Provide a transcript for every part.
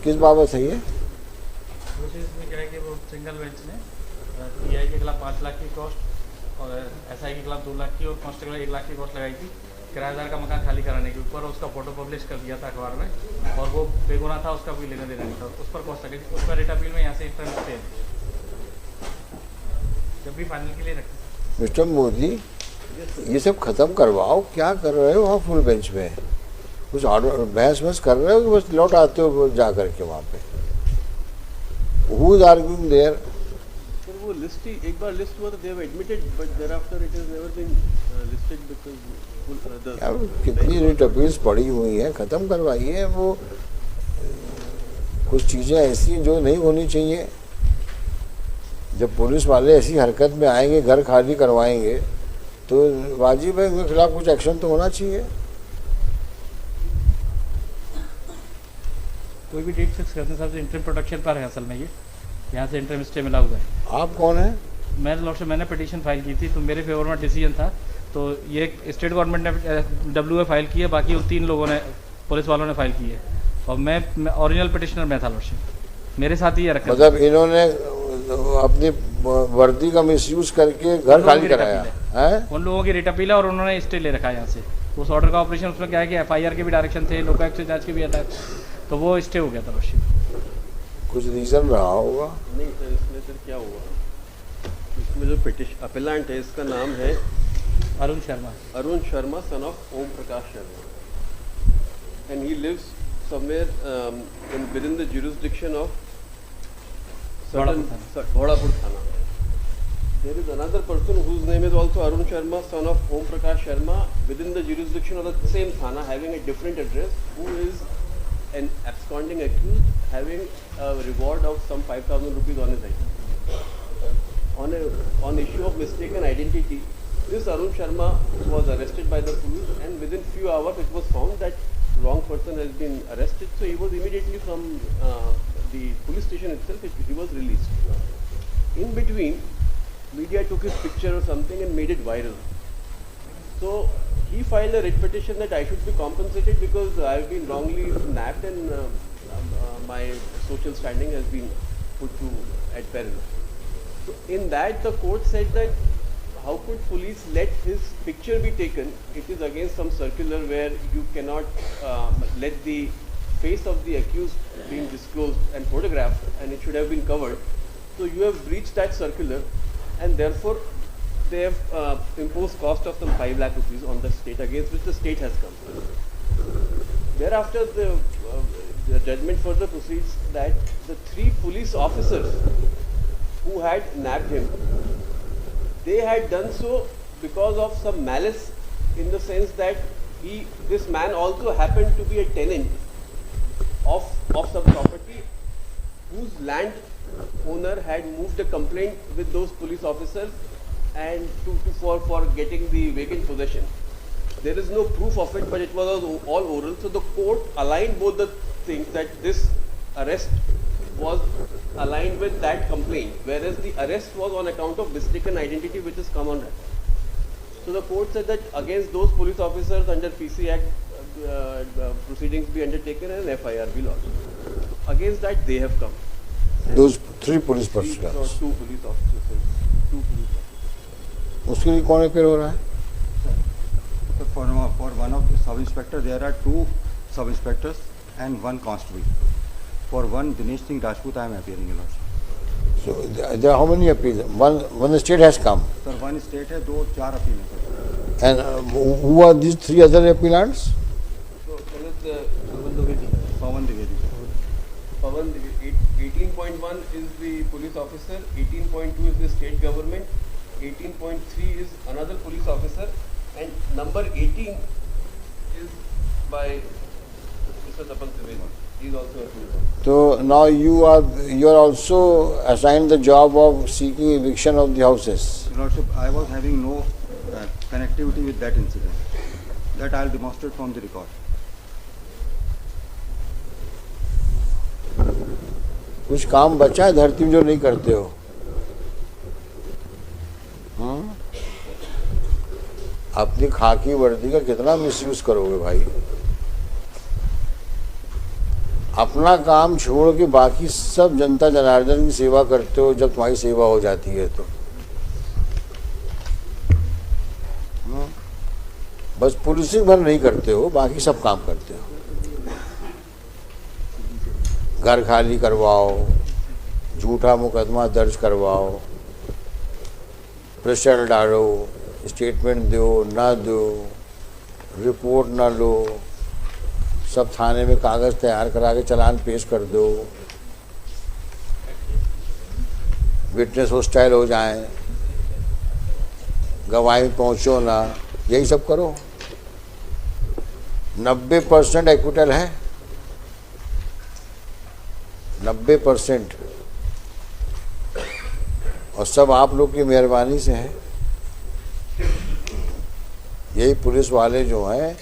किस बाबत है ये? मुझे इसमें क्या है कि वो सिंगल बेंच ने पीआई के खिलाफ 5 लाख की कॉस्ट और एसआई के खिलाफ 2 लाख की और कांस्टेबल 1 लाख की कॉस्ट लगाई थी किराएदार का मकान खाली कराने के ऊपर। उसका फोटो पब्लिश कर दिया था अखबार में और वो बेगुनाह था, उसका कोई लेना देना नहीं था, उस पर कॉस्ट लगी थी। उसका रेट अपील में यहाँ से इंटरनेट पे जब भी फाइनल के लिए रखते। मिस्टर मोदी, ये सब खत्म करवाओ। क्या कर रहे हो वहाँ फुल बेंच में? कुछ बहस वहस कर रहे हो कि बस लौट आते हो जा करके वहाँ पे? Who is arguing there? Sir वो लिस्ट ही एक बार लिस्ट हुआ तो they have admitted but thereafter it has never been listed because यार कितनी रिट अपील्स पड़ी हुई हैं, खत्म करवाइए। वो कुछ चीज़ें ऐसी जो नहीं होनी चाहिए। जब पुलिस वाले ऐसी हरकत में आएंगे, घर खाली करवाएंगे, तो वाजिब है उनके खिलाफ कुछ एक्शन तो होना चाहिए। कोई भी डेट फिक्स करते साहब से इंटरम प्रोटेक्शन पर है असल में ये, यहाँ से इंटरम स्टे मिला हुआ है। आप कौन हैं? मैंने पिटीशन फाइल की थी तो मेरे फेवर में डिसीजन था, तो ये स्टेट गवर्नमेंट ने डब्ल्यू फाइल की है, बाकी 3 लोगों ने पुलिस वालों ने फाइल की है और मैं ओरिजिनल पिटिशनर मैं था लॉर्डशिप, मेरे साथ ही ये रखा। मतलब इन्होंने अपनी वर्दी का मिसयूज करके घर खाली कराया है? उन लोगों की रेट अपील है और उन्होंने स्टे ले रखा है यहाँ से। उस ऑर्डर का ऑपरेशन उसमें क्या है कि एफआईआर के भी डायरेक्शन थे, लोकायुक्त से जांच के भी अटैक, तो वो स्टे हो गया था लॉर्डशिप। कुछ रीजन रहा होगा? नहीं सर, इसमें सर क्या हुआ, इसमें जो पिटिशन अपेलेंट है इसका नाम है Arun Sharma son of Om Prakash Sharma and he lives somewhere in within the jurisdiction of Bhodapur Thana. There is another person whose name is also Arun Sharma, son of Om Prakash Sharma, within the jurisdiction of the same Thana, having a different address, who is an absconding accused, having a reward of some 5,000 rupees on his head. On issue of mistaken identity, this Arun Sharma was arrested by the police, and within few hours it was found that wrong person has been arrested. So he was immediately from the police station itself, he was released. In between, media took his picture or something and made it viral. So he filed a writ petition that I should be compensated because I have been wrongly nabbed and my social standing has been put to at peril. So in that, the court said that how could police let his picture be taken? It is against some circular where you cannot let the face of the accused being disclosed and photographed, and it should have been covered. So you have breached that circular, and therefore they have imposed cost of some 5 lakh rupees on the state, against which the state has come. Thereafter, the judgment further proceeds that the 3 police officers who had nabbed him, they had done so because of some malice, in the sense that this man also happened to be a tenant of some property whose land owner had moved a complaint with those police officers and for getting the vacant possession. There is no proof of it, but it was all oral. So the court aligned both the things, that this arrest was aligned with that complaint, whereas the arrest was on account of mistaken identity which has come on record. So the court said that against those police officers under PC Act proceedings be undertaken and an FIR be lodged. Against that they have come. Those 3 police persons? 2 police officers. उसके लिए कौन appear हो रहा है? So for one of the sub inspector there are 2 sub inspectors and 1 constable. For one Dinesh Singh Rajput I am appearing in lordship. So there are how many appeals? One state has come. Sir, 1 state है, 2-4 appeal है sir. And who are these 3 other appellants? So one is Pawan Dwivedi. Pawan Dwivedi. 18.1 is the police officer. 18.2 is the state government. 18.3 is another police officer, and number 18 is by Mr. Tapan Trivedi. He is also a police officer. So now you are also assigned the job of seeking eviction of the houses. Your lordship, I was having no connectivity with that incident. That I will demonstrate from the record. कुछ काम बचा है धरती में जो नहीं करते हो? अपनी खाकी वर्दी का कितना मिसयूज करोगे भाई? अपना काम छोड़ के बाकी सब जनता जनार्दन की सेवा करते हो जब तुम्हारी सेवा हो जाती है तो। बस पुलिसिंग भर नहीं करते हो, बाकी सब काम करते हो। घर खाली करवाओ, झूठा मुकदमा दर्ज करवाओ, प्रेशर डालो, स्टेटमेंट दो ना दो, रिपोर्ट ना लो, सब थाने में कागज़ तैयार करा के चालान पेश कर दो, विटनेस हॉस्टाइल हो जाए, गवाही पहुंचो ना, यही सब करो। 90% एक्विटल है, 90%, और सब आप लोग की मेहरबानी से है। यही पुलिस वाले जो हैं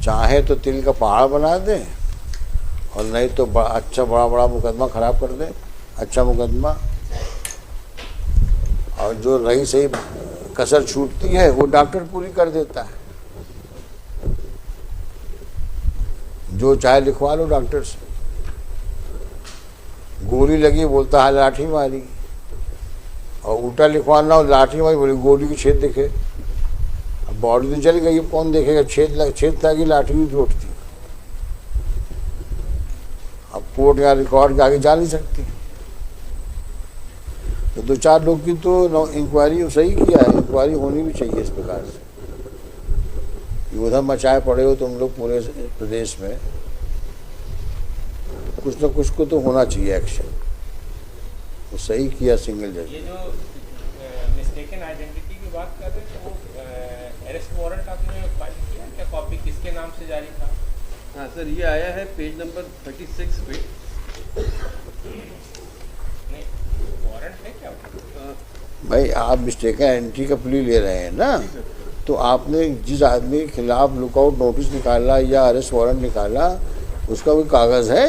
चाहे तो तिल का पहाड़ बना दें और नहीं तो बड़ा बड़ा मुकदमा खराब कर दें, अच्छा मुकदमा, और जो रही सही कसर छूटती है वो डॉक्टर पूरी कर देता है। जो चाहे लिखवा लो डॉक्टर से। गोली लगी बोलता है लाठी मारी, और उल्टा लिखवाना हो लाठी मारी बोली गोली की छेद दिखे। अब बॉडी तो जल गई, कौन देखेगा? छेद था कि लाठी भी टूटती। अब कोर्ट या रिकॉर्ड के आगे जा नहीं सकती। तो 2-4 लोग की तो इंक्वायरी सही किया है, इंक्वायरी होनी भी चाहिए इस प्रकार से। उधर मचाए पड़े हो तुम लोग पूरे प्रदेश में, कुछ न कुछ को तो होना चाहिए एक्शन। तो सही किया सिंगल जज। ये जो मिस्टेकन आइडेंटिटी की बात कर रहे थे, वो अरेस्ट वारंट आपने फाइल किया क्या? कॉपी किसके नाम से जारी था? हाँ सर, ये आया है पेज नंबर 36 पे। नहीं, वारंट है क्या? भाई आप मिस्टेकन आइडेंटिटी का प्ली ले रहे हैं ना, तो आपने जिस आदमी के खिलाफ लुकआउट नोटिस निकाला या अरेस्ट वारंट निकाला उसका कोई कागज़ है?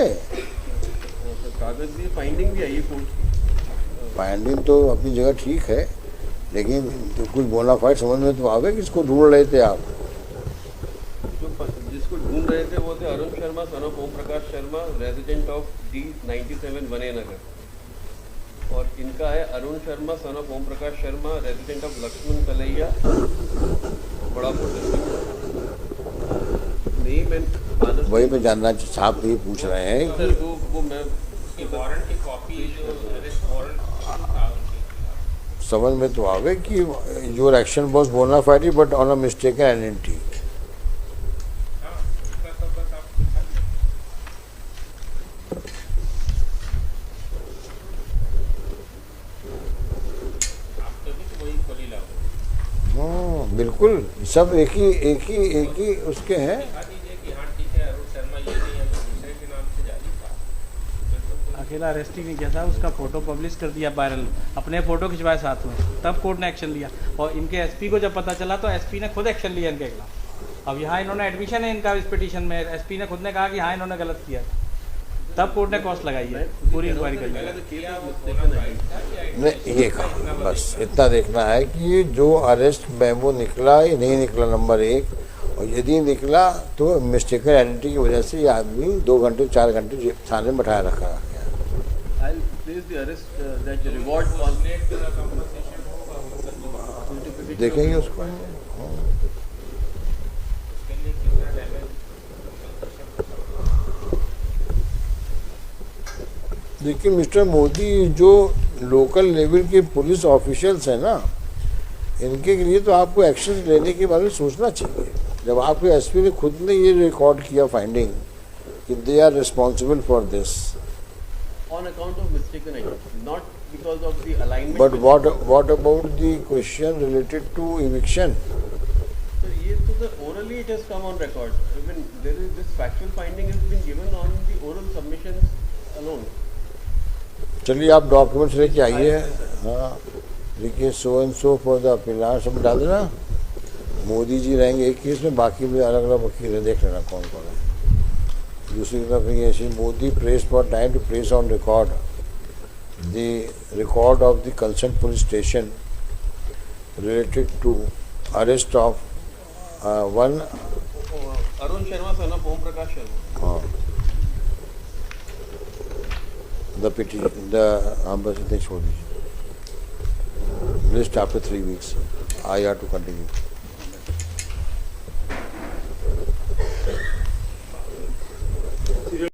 कागज भी, फाइंडिंग भी आई है कोर्ट की। फाइंडिंग तो अपनी जगह ठीक है, लेकिन तो कुछ बोनाफाइड समझ में तो आवे किसको ढूंढ रहे थे आप? जिसको ढूंढ रहे थे वो थे Arun Sharma son of Om Prakash Sharma, resident of D97 वने नगर। और इनका है Arun Sharma son of Om Prakash Sharma, resident of Lakshman Talaiya, Badapur district. Name and father. वही मैं जानना साहब ये पूछ रहे हैं कि सर वो मैं वारंट की कॉपी जो अरेस्ट वारंट था उनके खिलाफ। समझ में तो आवे कि your action was bona fide but on a mistaken identity. हाँ, उसका सब बस आप दिखा दीजिए। आप तभी तो वही खोली लाओ। बिल्कुल, सब एक ही उसके हैं। दिखा दीजिए कि हाँ ठीक है, अरुण शर्मा ये नहीं है, तो दूसरे के नाम से जारी था। फिर तो अकेला अरेस्ट ही नहीं किया था, उसका फोटो पब्लिश कर दिया वायरल, अपने फोटो खिंचवाए साथ में, तब कोर्ट ने एक्शन लिया। और इनके एसपी को जब पता चला तो एसपी ने खुद एक्शन लिया इनके खिलाफ। अब यहाँ इन्होंने एडमिशन है इनका इस पिटीशन में, एसपी ने खुद ने कहा कि हाँ इन्होंने गलत किया, तब कोर्ट ने कॉस्ट लगाई है, पूरी इंक्वायरी कर पहले ली। तो केस ऑफ मिस्टेकन आई। नहीं ये कहा, बस इतना देखना है कि जो अरेस्ट मेमो निकला या नहीं निकला, नंबर 1, और यदि निकला तो मिस्टेकन आइडेंटिटी की वजह से ये आदमी 2 घंटे 4 घंटे थाने में बैठाया रखा गया। I'll place the arrest that the reward on compensation होगा, देखेंगे उसको। उसके लिए कितना डैमेज देखिए मिस्टर मोदी, जो लोकल लेवल के पुलिस ऑफिशियल्स हैं ना, इनके लिए तो आपको एक्शन लेने के बारे में सोचना चाहिए। जब आपके एसपी ने खुद ने ये रिकॉर्ड किया फाइंडिंग कि they are responsible for this, on account of mistaken identity, not because of the alignment. But what about the question related to eviction? So ये तो the orally it has come on record. Even there is this factual finding has been given on the oral submissions alone. चलिए आप documents लेके आइए। हाँ देखिए, so and so for the appeal सब डाल देना। मोदी जी रहेंगे एक केस में, बाकी में अलग अलग वकील है, देख लेना कौन कौन है। दूसरी तरफ ये ऐसे Modi press for time to place on record the record of the concern police station related to arrest of one. Arun Sharma son of Om Prakash Sharma. हाँ द पिटीशन द हम बस इतने छोड़ दीजिए list after 3 weeks I have to continue